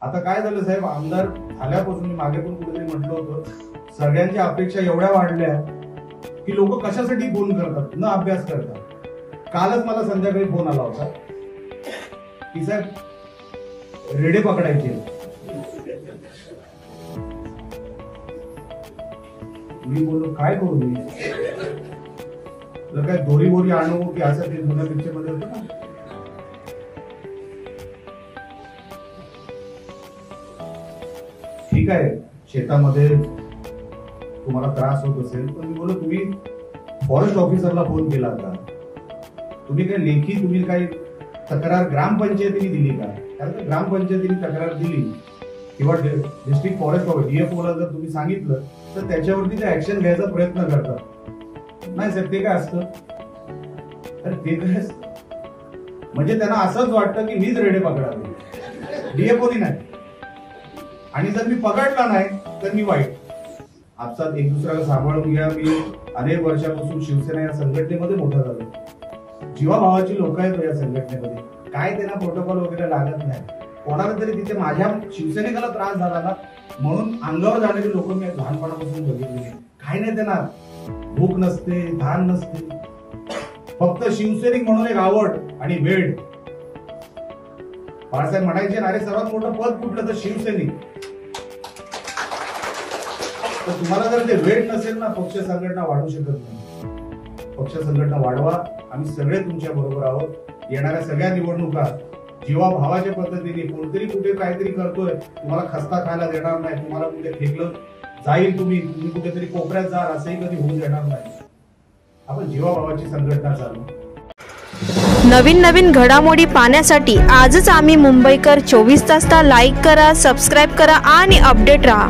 आता काय झालं साहेब, आमदार झाल्यापासून मी मागे पण कुठेतरी म्हटलं होतं, सगळ्यांच्या अपेक्षा एवढ्या वाढल्या की लोक कशासाठी फोन करतात, न अभ्यास करतात. कालच मला संध्याकाळी फोन आला होता की साहेब रेडे पकडायचे. मी बोललो काय करू मी, तर काय दोरी बोरी आणू की असं ते जुन्या पिक्चर मध्ये होतं ना. ठीक आहे, शेतामध्ये तुम्हाला त्रास होत असेल, पण मी बोललो तुम्ही फॉरेस्ट ऑफिसरला फोन केला का, तुम्ही काय लेखी तुम्ही काही तक्रार ग्रामपंचायतीने दिली का? कारण ग्रामपंचायतीने तक्रार दिली किंवा डिस्ट्रिक्ट फॉरेस्ट ऑफिस डीएफओला जर तुम्ही सांगितलं तर त्याच्यावरती ते ऍक्शन घ्यायचा प्रयत्न करतात. नाही साहेब ते काय असतं, तर ते काय म्हणजे त्यांना असंच वाटतं की मीच रेडे पकडावे, डीएफओनी नाही. आणि जर मी पकडला नाही तर मी वाईट. आपसात एक दुसऱ्याला सांभाळून घ्या. मी अनेक वर्षापासून शिवसेना या संघटनेमध्ये मोठा झालो, जीवाभावाची लोक आहेत या संघटनेमध्ये. काय त्यांना प्रोटोकॉल वगैरे लागत नाही. कोणाला तरी तिथे माझ्या शिवसैनिकाला त्रास झाला ना म्हणून अंगावर जाणारी लोक मी लहानपणापासून बघितलेली. काही नाही, त्यांना भूक नसते, धान नसते, फक्त शिवसैनिक म्हणून एक आवड आणि वेळ. बाळासाहेब म्हणायचे ना, अरे सर्वात मोठं पद कुठलं तर शिवसैनिक. तर तुम्हाला जर ते वेळ नसेल ना, पक्ष संघटना वाढू शकत नाही. पक्ष संघटना वाढवा, आम्ही सगळे तुमच्या बरोबर आहोत. येणाऱ्या सगळ्या निवडणुका जीवाभावाच्या पद्धतीने, कोणतरी कुठे काहीतरी करतोय तुम्हाला खस्ता खायला देणार नाही, तुम्हाला कुठे फेकलं जाईल, तुम्ही कुठेतरी कोपऱ्यात जाल असंही कधी होऊ देणार नाही. आपण जीवाभावाची संघटना चालू. नवीन नवीन घडामोडी पाहण्यासाठी आजच आम्ही मुंबईकर 24 तासला लाईक करा, सबस्क्राईब करा आणि अपडेट रहा.